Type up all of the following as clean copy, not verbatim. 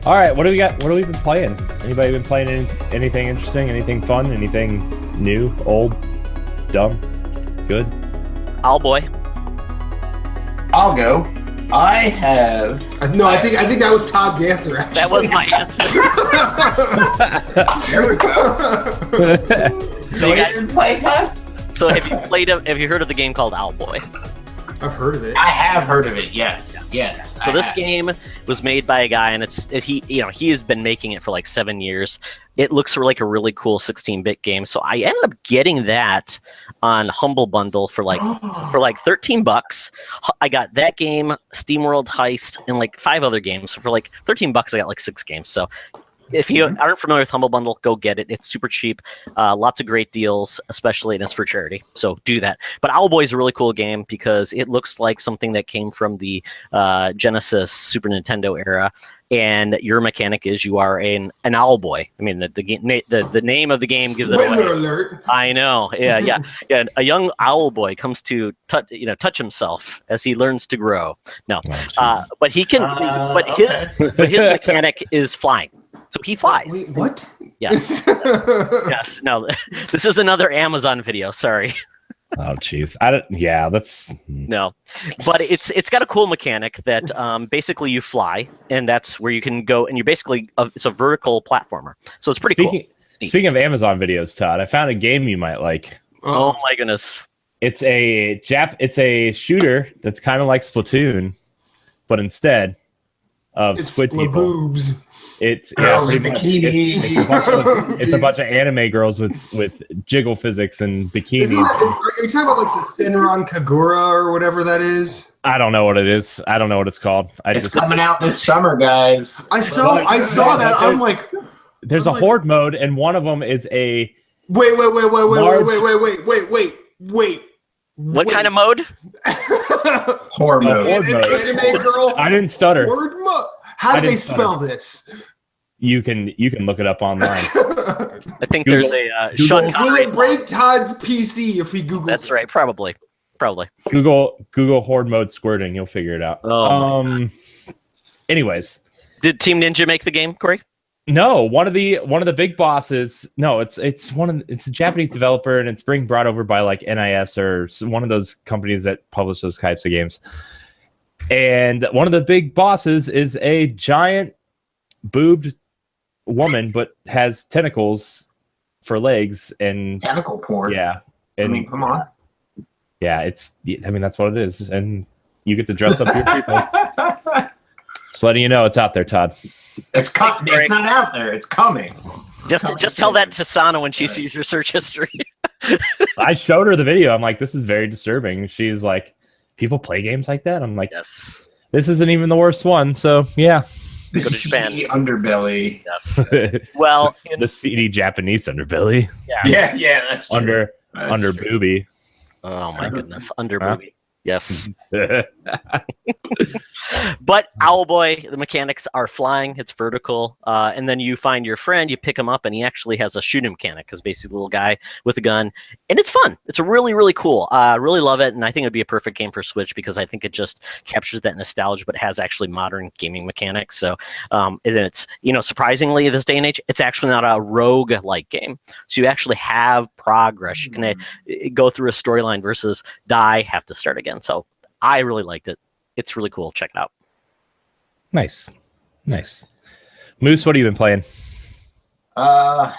All right, what do we got? What have we been playing? Anybody been playing anything interesting? Anything fun? Anything new? Old? Dumb? Good? Owlboy. I'll go. I have. No, I think that was Todd's answer. Actually, That was my answer. There we go. So you didn't play, Todd? So have you heard of the game called Owlboy? I've heard of it. I have heard of it. Yes. Yes. So this game was made by a guy, and he has been making it for like 7 years. It looks like a really cool 16-bit game. So I ended up getting that on Humble Bundle for like $13. I got that game, SteamWorld Heist, and like 5 other games. So for like $13, I got like 6 games. So if you aren't familiar with Humble Bundle, go get it. It's super cheap. Lots of great deals, especially, and it's for charity. So do that. But Owlboy is a really cool game because it looks like something that came from the Genesis Super Nintendo era. And your mechanic is you are an Owlboy. I mean, the name of the game gives it away. Spoiler alert. I know. Yeah. A young Owlboy comes to touch himself as he learns to grow. No, but he can. But his mechanic is flying. So he flies. Wait, what? Yes. Yes. No, this is another Amazon video. Sorry. Oh, jeez. That's No, but it's got a cool mechanic that basically you fly, and that's where you can go, and you're basically it's a vertical platformer. So it's pretty cool. Speaking of Amazon videos, Todd, I found a game you might like. Oh my goodness! It's a shooter that's kind of like Splatoon, but instead of squid people. Boobs. It's girls pretty in much. bikinis. It's a bunch of anime girls with jiggle physics and bikinis. Are you talking about like the Senran Kagura or whatever that is? I don't know what it is. I don't know what it's called. It's coming out this summer, guys. I saw that. I'm like, there's a horde mode, and one of them is a wait. What kind of mode? Horde mode. Anime girl. I didn't stutter. Horde mode. How do they spell this? You can look it up online. I think Google, there's a Google, Sean Will Connery. it break Todd's PC if he Googles That's it? right. Probably. Google horde mode squirting. You'll figure it out. Oh, anyways, did Team Ninja make the game, Corey? no, one of the big bosses. No, it's a Japanese developer, and it's being brought over by like NIS or one of those companies that publish those types of games. And one of the big bosses is a giant boobed woman, but has tentacles for legs and Tentacle porn. yeah. And I mean, come on. yeah, that's what it is, and you get to dress up your people. Just letting you know, it's out there, Todd. It's not out there. It's coming. Just tell that to Sana when she sees your search history. I showed her the video. I'm like, this is very disturbing. She's like, people play games like that? I'm like, Yes. This isn't even the worst one. So yeah. The Go to Japan. seedy underbelly. Yes. Well, the seedy Japanese underbelly. Yeah, that's true. Under true. booby. Oh my goodness, under movie. Yes. But Owlboy, the mechanics are flying. It's vertical, and then you find your friend. You pick him up, and he actually has a shooting mechanic. Because basically, a little guy with a gun, and it's fun. It's really, really cool. Really love it, and I think it'd be a perfect game for Switch because I think it just captures that nostalgia, but has actually modern gaming mechanics. So, and it's surprisingly, this day and age, it's actually not a rogue-like game. So you actually have progress. You can go through a storyline versus die, have to start again. So I really liked it. It's really cool. Check it out. Nice. Moose, what have you been playing? On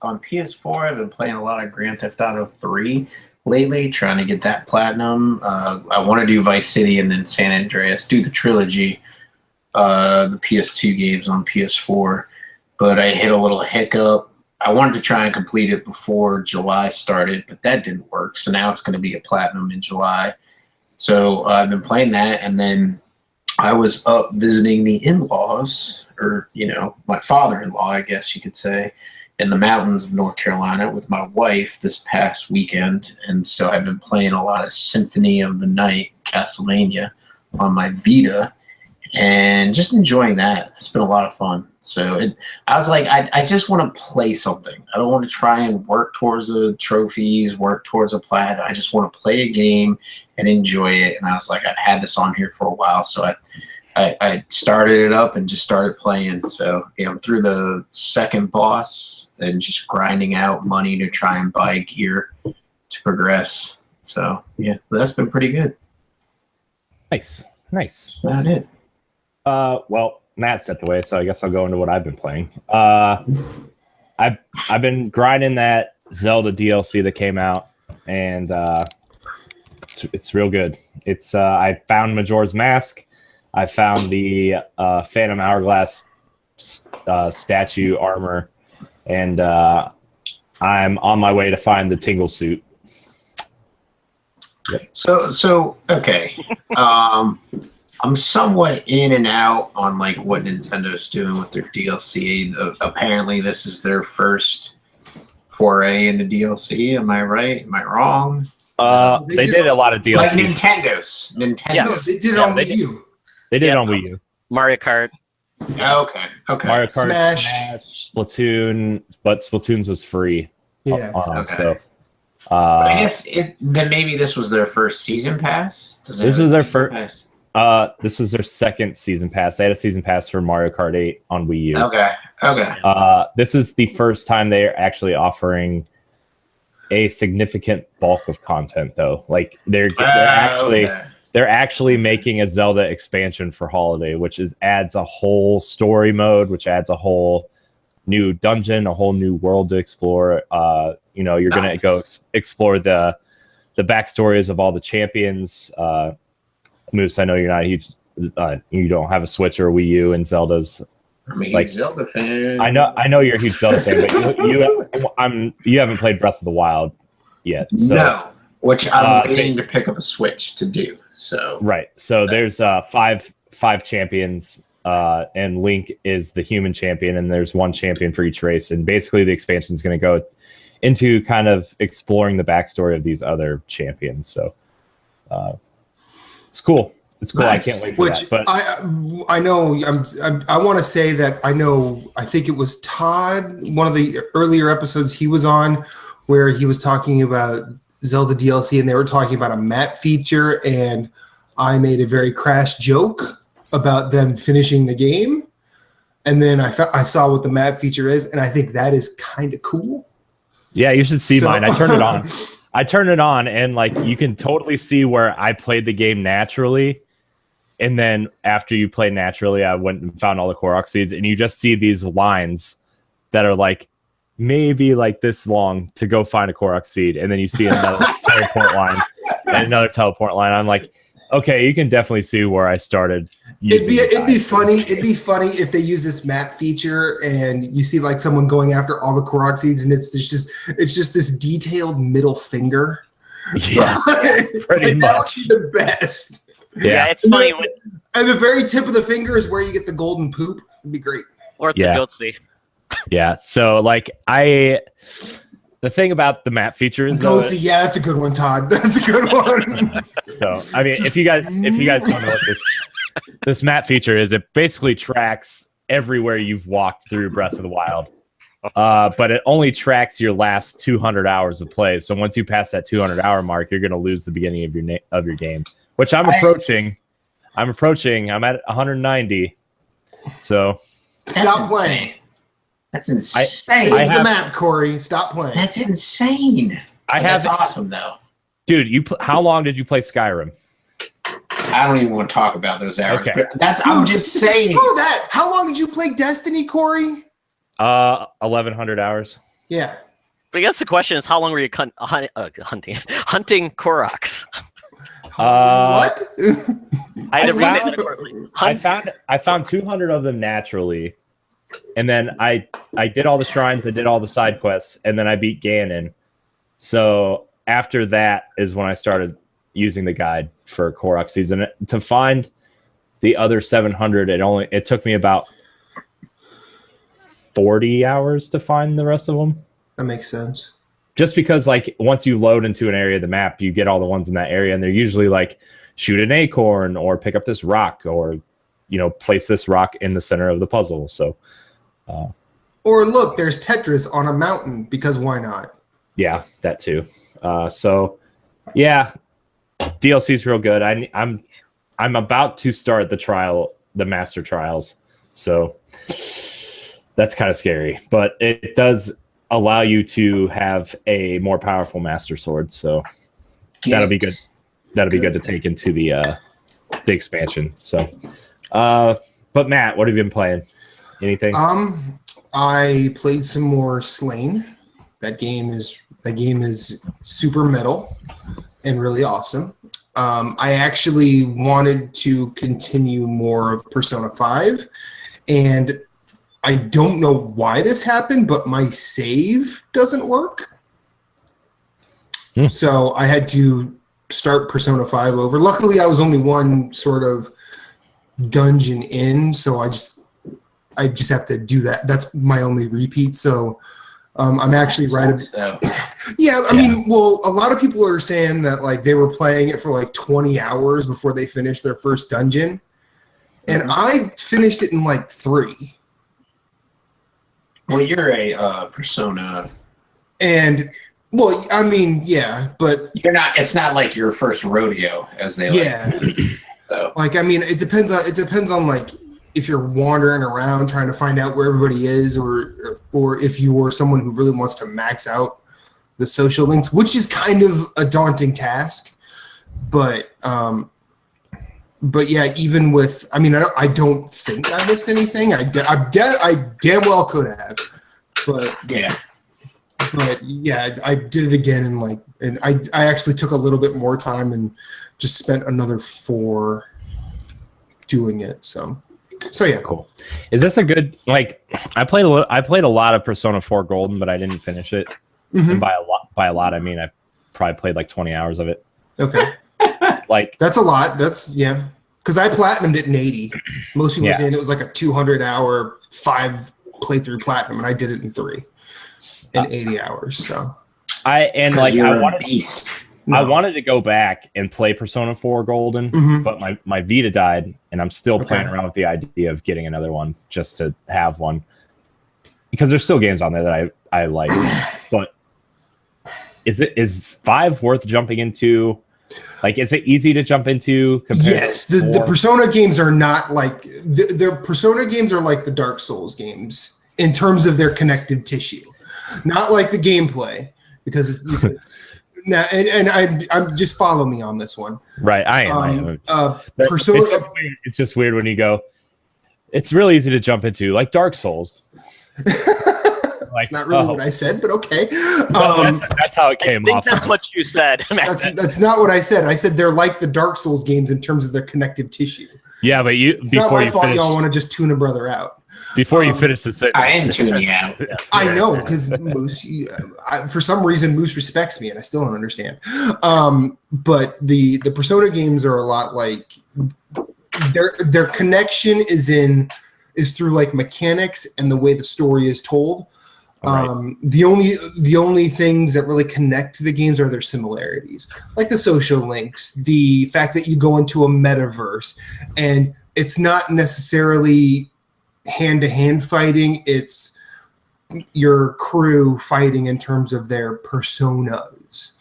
PS4, I've been playing a lot of Grand Theft Auto 3 lately, trying to get that platinum. I want to do Vice City and then San Andreas, do the trilogy, the PS2 games on PS4, but I hit a little hiccup. I wanted to try and complete it before July started, but that didn't work. So now it's going to be a platinum in July. So I've been playing that, and then I was up visiting the in-laws, or, my father-in-law, I guess you could say, in the mountains of North Carolina with my wife this past weekend. And so I've been playing a lot of Symphony of the Night, Castlevania, on my Vita, and just enjoying that. It's been a lot of fun. So I was like, I just want to play something. I don't want to try and work towards trophies, work towards a plat. I just want to play a game and enjoy it. And I was like, I've had this on here for a while, so I I started it up and just started playing. So yeah, I'm through the second boss and just grinding out money to try and buy gear to progress. So yeah, that's been pretty good. Nice. That's about it. Well, Matt stepped away, so I guess I'll go into what I've been playing. I've been grinding that Zelda DLC that came out, and it's real good. It's I found Majora's Mask. I found the Phantom Hourglass statue armor, and I'm on my way to find the Tingle suit. Yep. So okay. I'm somewhat in and out on like what Nintendo's doing with their DLC. Apparently, this is their first foray into DLC. Am I right? Am I wrong? They did a lot of DLC. Like Nintendo's. No, they did it on Wii U. They did it on Wii U. Mario Kart. Okay. Mario Kart, Smash. Splatoon, but Splatoon's was free. Yeah. Okay. So, I guess then maybe this was their first season pass. This is their first. This is their second season pass. They had a season pass for Mario Kart 8 on Wii U. Okay. This is the first time they're actually offering a significant bulk of content, though. Like they're actually making a Zelda expansion for Holiday, which adds a whole story mode, which adds a whole new dungeon, a whole new world to explore. You're gonna go explore the backstories of all the champions. Moose, I know you're not a huge, you don't have a Switch or a Wii U, and Zelda's. I'm a huge Zelda fan. I know you're a huge Zelda fan, but you haven't played Breath of the Wild yet. So, no, which I'm waiting to pick up a Switch to do. So right, so there's five champions, and Link is the human champion, and there's one champion for each race, and basically the expansion is going to go into kind of exploring the backstory of these other champions. So. It's cool. It's cool. Nice. I can't wait for that. But I know. I want to say that I know. I think it was Todd. One of the earlier episodes he was on, where he was talking about Zelda DLC, and they were talking about a map feature, and I made a very crass joke about them finishing the game, and then I saw what the map feature is, and I think that is kind of cool. Yeah, you should see mine. I turned it on. I turned it on, and like you can totally see where I played the game naturally, and then after you play naturally, I went and found all the Korok seeds, and you just see these lines that are like maybe like this long to go find a Korok seed, and then you see another teleport line and another teleport line. I'm like, okay, you can definitely see where I started. It'd be funny if they use this map feature and you see like someone going after all the Korok seeds, and it's just this detailed middle finger. Yeah, pretty much. That would be the best. Yeah, it's funny. And the very tip of the finger is where you get the golden poop. It'd be great. Or it's a goatsy. Yeah. So like the thing about the map feature is goatsy. Yeah, that's a good one, Todd. That's a good one. So I mean, if you guys don't know what this map feature is, it basically tracks everywhere you've walked through Breath of the Wild. But it only tracks your last 200 hours of play. So once you pass that 200-hour mark, you're going to lose the beginning of your game, which I'm approaching. I'm at 190. So stop playing. That's insane. Save the map, Corey. Stop playing. That's insane. That's awesome, though. Dude, how long did you play Skyrim? I don't even want to talk about those hours. Okay. I'm just saying. Screw that. How long did you play Destiny, Corey? 1,100 hours. Yeah. But I guess the question is, how long were you hunting Koroks? What? I found 200 of them naturally, and then I did all the shrines, I did all the side quests, and then I beat Ganon. So after that is when I started using the guide for Korok seeds, and to find the other 700, it took me about 40 hours to find the rest of them. That makes sense. Just because, like, once you load into an area of the map, you get all the ones in that area, and they're usually like, shoot an acorn, or pick up this rock, or, place this rock in the center of the puzzle. So, or look, there's Tetris on a mountain, because why not? Yeah, that too. So, yeah, DLC is real good. I'm about to start the trial the master trials. So that's kind of scary, but it does allow you to have a more powerful master sword. So that'll be good. That'll be good to take into the expansion. So, but Matt, what have you been playing? Anything? I played some more Slain. That game is super metal and really awesome. I actually wanted to continue more of Persona 5, and I don't know why this happened, but my save doesn't work. So I had to start Persona 5 over. Luckily, I was only one sort of dungeon in, so I just have to do that. That's my only repeat. So I'm actually Yeah, I mean, well, a lot of people are saying that like they were playing it for like 20 hours before they finished their first dungeon, and I finished it in like 3. Well, you're a Persona, and well, I mean, yeah, but you're not. It's not like your first rodeo, as they like. So, like, I mean, it depends on like if you're wandering around trying to find out where everybody is, or if you were someone who really wants to max out the social links, which is kind of a daunting task. But yeah, even with, I mean, I don't think I missed anything. I damn well could have, but yeah, I did it again, and I actually took a little bit more time and just spent another 4 doing it. So yeah, cool. Is this a good, like, I played a lot of Persona 4 Golden, but I didn't finish it. And by a lot, I mean I probably played like 20 hours of it. Okay. Like, that's a lot. That's, yeah. Because I platinumed it in 80. Most people were saying it was like a 200-hour 5 playthrough platinum, and I did it in 3 in 80 hours. So I wanted to go back and play Persona 4 Golden, but my Vita died, and I'm still playing around with the idea of getting another one just to have one, because there's still games on there that I like. But is 5 worth jumping into? Like, is it easy to jump into? Yes, the Persona games are not like the Persona games are like the Dark Souls games in terms of their connective tissue, not like the gameplay, because it's now and I'm just follow me on this one. Right, I am. Persona. It's just weird when you go. It's really easy to jump into, like Dark Souls. That's not really what I said, but okay. That's how it came off. That's what you said. That's not what I said. I said they're like the Dark Souls games in terms of their connective tissue. Yeah, but it's not my fault y'all want to just tune a brother out. Before you finish the sentence. I am tuning you out. I know, because Moose, for some reason, Moose respects me, and I still don't understand. But the Persona games are a lot like their connection is through like mechanics and the way the story is told. Right. The only things that really connect to the games are their similarities, like the social links, the fact that you go into a metaverse, and it's not necessarily hand-to-hand fighting, it's your crew fighting in terms of their personas.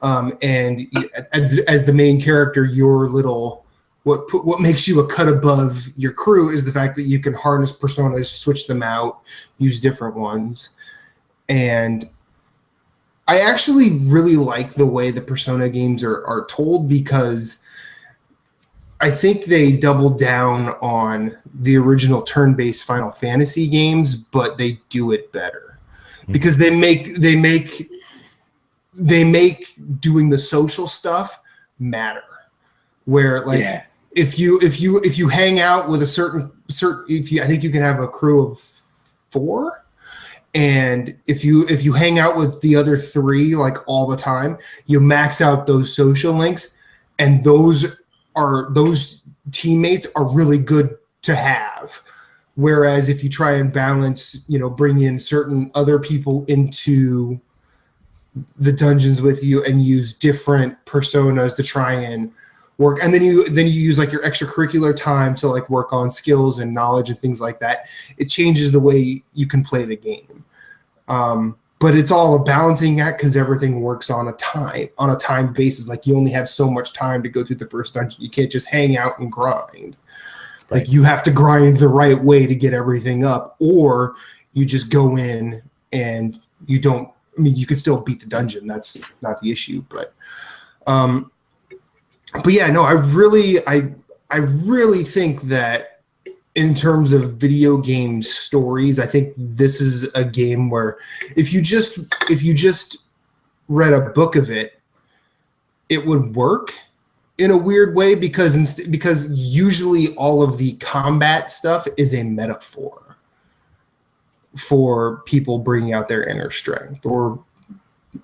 And as the main character, your little what makes you a cut above your crew is the fact that you can harness personas, switch them out, use different ones. And I actually really like the way the Persona games are told, because I think they doubled down on the original turn-based Final Fantasy games, but they do it better because they make doing the social stuff matter. Where like if you hang out with a certain I think you can have a crew of 4. And if you hang out with the other 3 like all the time, you max out those social links, and those teammates are really good to have. Whereas if you try and balance, bring in certain other people into the dungeons with you and use different personas to try and work, and then you use like your extracurricular time to like work on skills and knowledge and things like that, it changes the way you can play the game. But it's all a balancing act, because everything works on a time basis. Like, you only have so much time to go through the first dungeon. You can't just hang out and grind. Like you have to grind the right way to get everything up, or you just go in and you don't. I mean, you could still beat the dungeon. That's not the issue, but yeah, no, I really think that in terms of video game stories, I think this is a game where if you just read a book of it, it would work in a weird way because usually all of the combat stuff is a metaphor for people bringing out their inner strength, or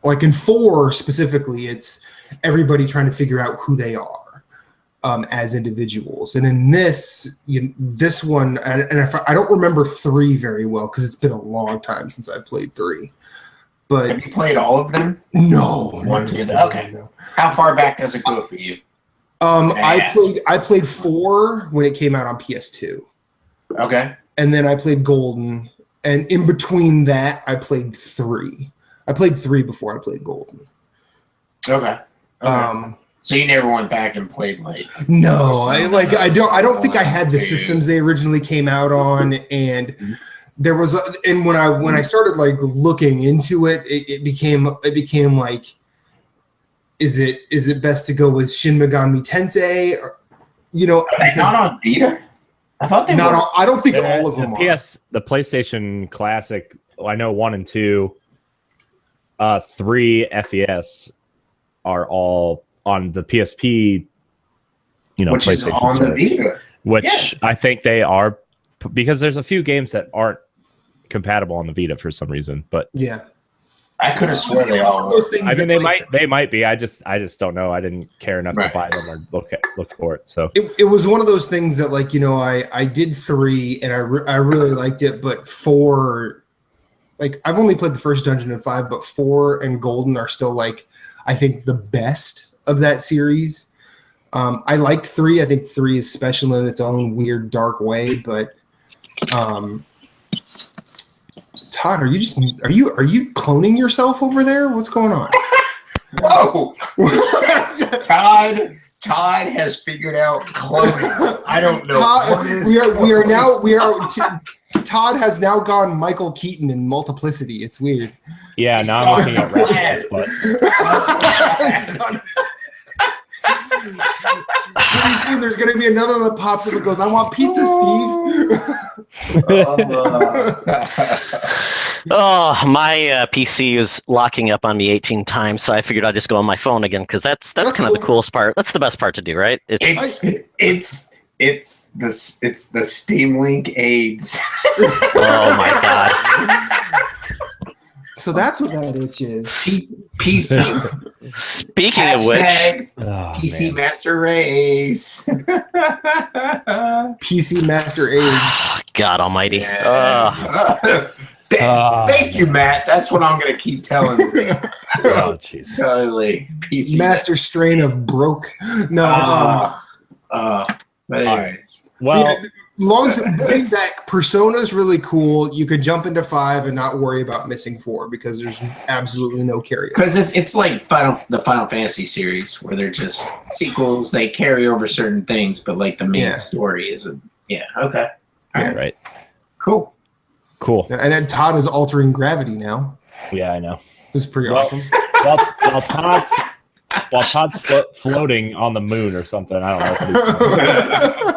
like in 4 specifically, it's everybody trying to figure out who they are as individuals. And in this one, and I don't remember 3 very well because it's been a long time since I've played 3. But have you played all of them? No. Okay. No. How far back does it go for you? I played 4 when it came out on PS2. Okay. And then I played Golden, and in between that, I played 3. I played 3 before I played Golden. Okay. So you never went back and played like? No, I don't think I had the systems they originally came out on, and there was and when I started like looking into it, it became like, is it best to go with Shin Megami Tensei? Or, are they not on Vita? I thought they were. I don't think all of them are. The PlayStation Classic, I know 1 and 2, 3 FES are all on the PSP, which PlayStation is on Store, the Vita. which I think they are, because there's a few games that aren't compatible on the Vita for some reason. But yeah, I could have swore they all were. I mean, they might be. I just don't know. I didn't care enough to buy them or look for it. So it was one of those things that, like, I did 3 and I really liked it, but 4, like, I've only played the first dungeon in 5, but 4 and Golden are still, like, I think the best of that series. I liked 3. I think 3 is special in its own weird, dark way. But Todd, are you cloning yourself over there? What's going on? Whoa! Todd has figured out cloning. I don't know. Todd has now gone Michael Keaton in Multiplicity. It's weird. Yeah, now I'm looking at Raphael's butt. Pretty soon there's going to be another one that pops up and goes, "I want pizza, Steve." My PC is locking up on me 18 times, so I figured I'd just go on my phone again, because that's kind cool. of the coolest part. That's the best part to do, right? It's the Steam Link AIDS. Oh my god. So that's what that itch is. PC. Speaking of which, PC Master Race. PC Master Age. God Almighty. Yeah. Thank you, Matt. That's what I'm going to keep telling you. Oh, jeez. Totally. PC Master Strain of Broke. No. But anyways. Well, getting back, Persona's really cool. You could jump into 5 and not worry about missing 4 because there's absolutely no carry. Because it's like the Final Fantasy series where they're just sequels. They carry over certain things, but like the main story isn't. Yeah. Okay. All right. Right. Cool. And then Todd is altering gravity now. Yeah, I know. This is pretty awesome. While Todd's floating on the moon or something. I don't know.